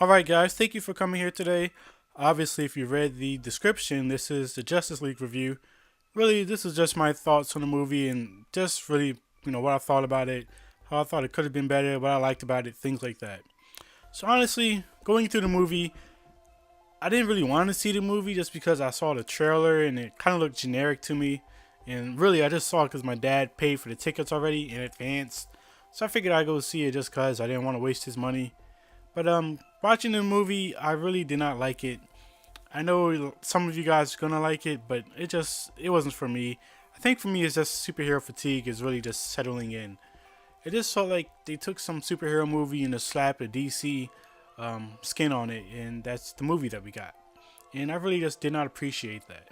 Alright, guys, thank you for coming here today. Obviously, if you read the description, this is the Justice League review. Really, this is just my thoughts on the movie and just really, what I thought about it, how I thought it could have been better, what I liked about it, things like that. So, honestly, going through the movie, I didn't really want to see the movie just because I saw the trailer and it kind of looked generic to me. And really, I just saw it because my dad paid for the tickets already in advance. So I figured I'd go see it just because I didn't want to waste his money. But watching the movie, I really did not like it. I know some of you guys are gonna like it, but it wasn't for me. I think for me, it's just superhero fatigue is really just settling in. It just felt like they took some superhero movie and just slapped a DC skin on it, and that's the movie that we got. And I really just did not appreciate that.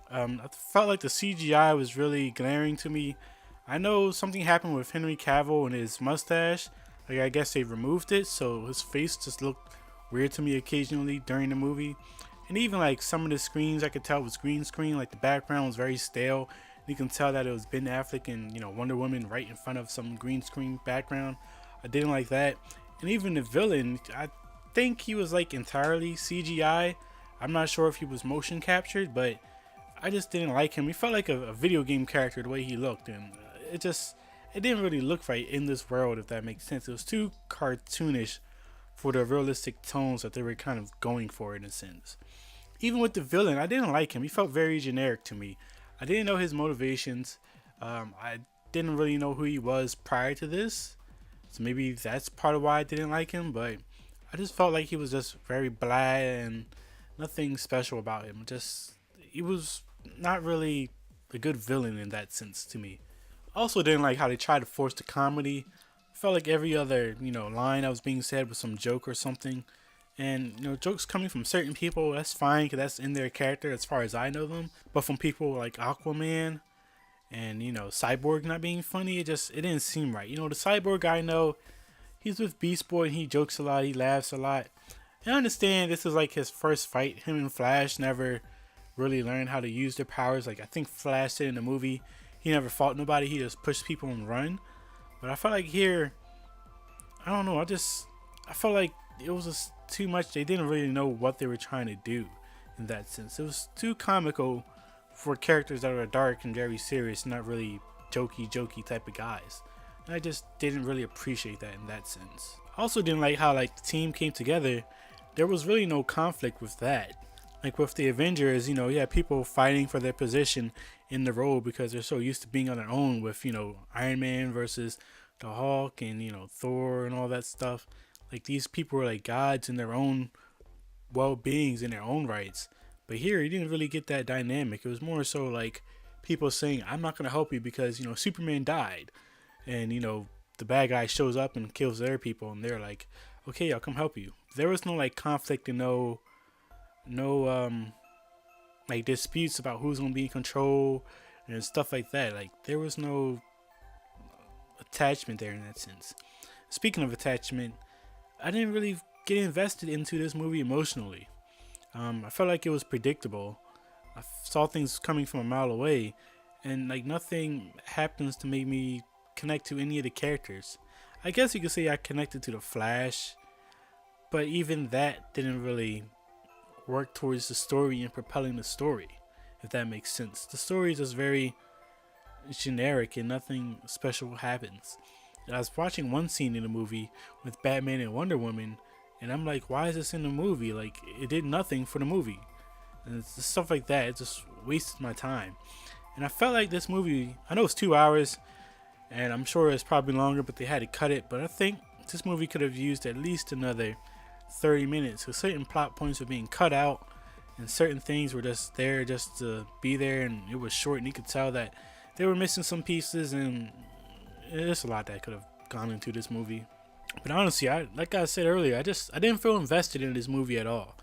I felt like the CGI was really glaring to me. I know something happened with Henry Cavill and his mustache. Like I guess they removed it, so his face just looked weird to me occasionally during the movie. And even like some of the screens, I could tell was green screen. Like the background was very stale. You can tell that it was Ben Affleck and Wonder Woman right in front of some green screen background. I didn't like that. And even the villain, I think he was like entirely CGI. I'm not sure if he was motion captured, but I just didn't like him. He felt like a video game character the way he looked, and it didn't really look right in this world, if that makes sense. It was too cartoonish for the realistic tones that they were kind of going for in a sense. Even with the villain, I didn't like him. He felt very generic to me. I didn't know his motivations. I didn't really know who he was prior to this, so maybe that's part of why I didn't like him. But I just felt like he was just very bland and nothing special about him. Just he was not really a good villain in that sense to me. Also didn't like how they tried to force the comedy. Felt like every other, line that was being said was some joke or something. And, jokes coming from certain people, that's fine because that's in their character as far as I know them. But from people like Aquaman and, Cyborg not being funny, it didn't seem right. The Cyborg I know, he's with Beast Boy and he jokes a lot, he laughs a lot. And I understand this is like his first fight. Him and Flash never really learned how to use their powers. Like I think Flash did in the movie. He never fought nobody. He just pushed people and run. But I felt like here, I don't know. I felt like it was just too much. They didn't really know what they were trying to do in that sense. It was too comical for characters that are dark and very serious, not really jokey type of guys. And I just didn't really appreciate that in that sense. I also didn't like how like the team came together. There was really no conflict with that. Like with the Avengers, you had people fighting for their position in the role because they're so used to being on their own with, Iron Man versus the Hulk and, Thor and all that stuff. Like these people were like gods in their own well beings in their own rights. But here you didn't really get that dynamic. It was more so like people saying, I'm not gonna help you because, Superman died and, the bad guy shows up and kills their people and they're like, okay, I'll come help you. There was no like conflict and no like disputes about who's gonna be in control and stuff like that. Like there was no attachment there in that sense. Speaking of attachment, I didn't really get invested into this movie emotionally. I felt like it was predictable. I saw things coming from a mile away, and like nothing happens to make me connect to any of the characters. I guess you could say I connected to the Flash, but even that didn't really work towards the story and propelling the story, if that makes sense. The story is just very generic and nothing special happens. And I was watching one scene in the movie with Batman and Wonder Woman, and I'm like, why is this in the movie? Like, it did nothing for the movie. And it's just stuff like that. It just wasted my time. And I felt like this movie, I know it's 2 hours, and I'm sure it's probably longer, but they had to cut it. But I think this movie could have used at least another 30 minutes because certain plot points were being cut out and certain things were just there just to be there, and it was short and you could tell that they were missing some pieces, and there's a lot that could have gone into this movie. But honestly, like I said earlier, I didn't feel invested in this movie at all.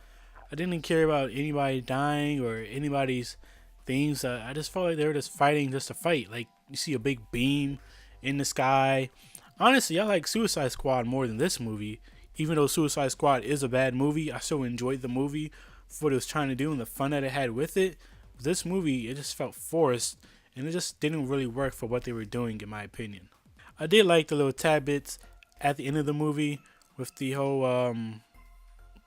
I didn't care about anybody dying or anybody's things. I just felt like they were just fighting just to fight. Like you see a big beam in the sky. Honestly, I like Suicide Squad more than this movie. Even though Suicide Squad is a bad movie, I still enjoyed the movie for what it was trying to do and the fun that it had with it. This movie, it just felt forced and it just didn't really work for what they were doing, in my opinion. I did like the little tad bits at the end of the movie with the whole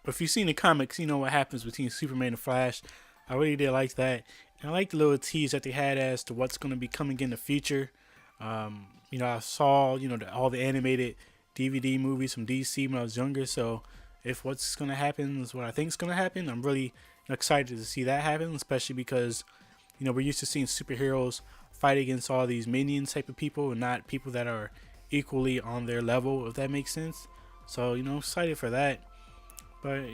But if you've seen the comics, you know what happens between Superman and Flash. I really did like that. And I like the little tease that they had as to what's going to be coming in the future. I saw, all the animated DVD movies from DC when I was younger. So if what's going to happen is what I think is going to happen, I'm really excited to see that happen, especially because, we're used to seeing superheroes fight against all these minions type of people and not people that are equally on their level, if that makes sense. So, excited for that. But,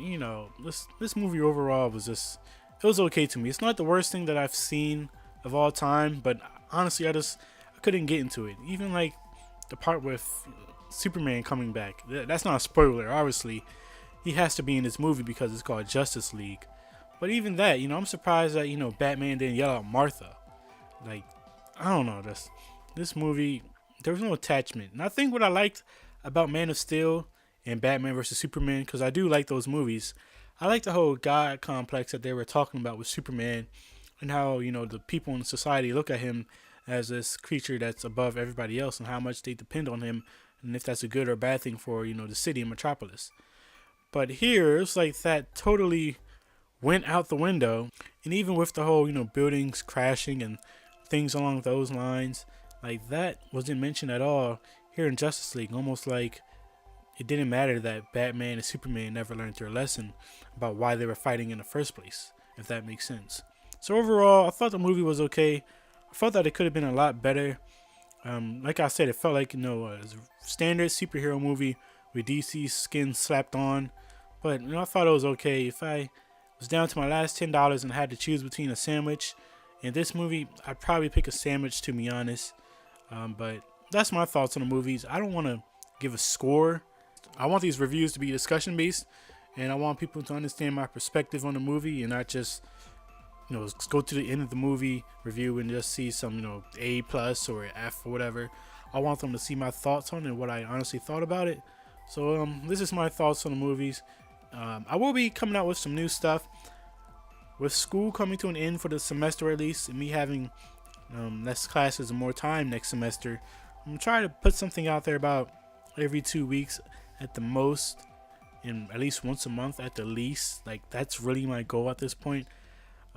this movie overall was just, it was okay to me. It's not the worst thing that I've seen of all time, but honestly, I couldn't get into it. Even like the part with Superman coming back. That's not a spoiler, obviously. He has to be in this movie because it's called Justice League. But even that, I'm surprised that, Batman didn't yell out Martha. Like, I don't know, this movie, there was no attachment. And I think what I liked about Man of Steel and Batman vs. Superman, because I do like those movies, I like the whole God complex that they were talking about with Superman and how, the people in society look at him as this creature that's above everybody else and how much they depend on him and if that's a good or bad thing for, the city and Metropolis. But here, it's like that totally went out the window. And even with the whole, buildings crashing and things along those lines, like that wasn't mentioned at all here in Justice League. Almost like it didn't matter that Batman and Superman never learned their lesson about why they were fighting in the first place, if that makes sense. So overall, I thought the movie was okay. I felt that it could have been a lot better. Like I said, it felt like, a standard superhero movie with DC skin slapped on. But, I thought it was okay. If I was down to my last $10 and had to choose between a sandwich and this movie, I'd probably pick a sandwich, to be honest. But that's my thoughts on the movies. I don't want to give a score. I want these reviews to be discussion based, and I want people to understand my perspective on the movie and not just, go to the end of the movie review and just see some, A plus or F or whatever. I want them to see my thoughts on it and what I honestly thought about it. So this is my thoughts on the movies. I will be coming out with some new stuff. With school coming to an end for the semester at least, and me having less classes and more time next semester, I'm going to try to put something out there about every 2 weeks at the most, and at least once a month at the least. Like, that's really my goal at this point.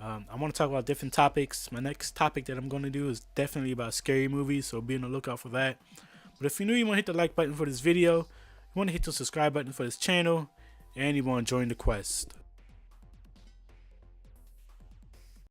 I want to talk about different topics. My next topic that I'm going to do is definitely about scary movies, so be on the lookout for that. But if you're new, you want to hit the like button for this video, you want to hit the subscribe button for this channel, and you want to join the quest.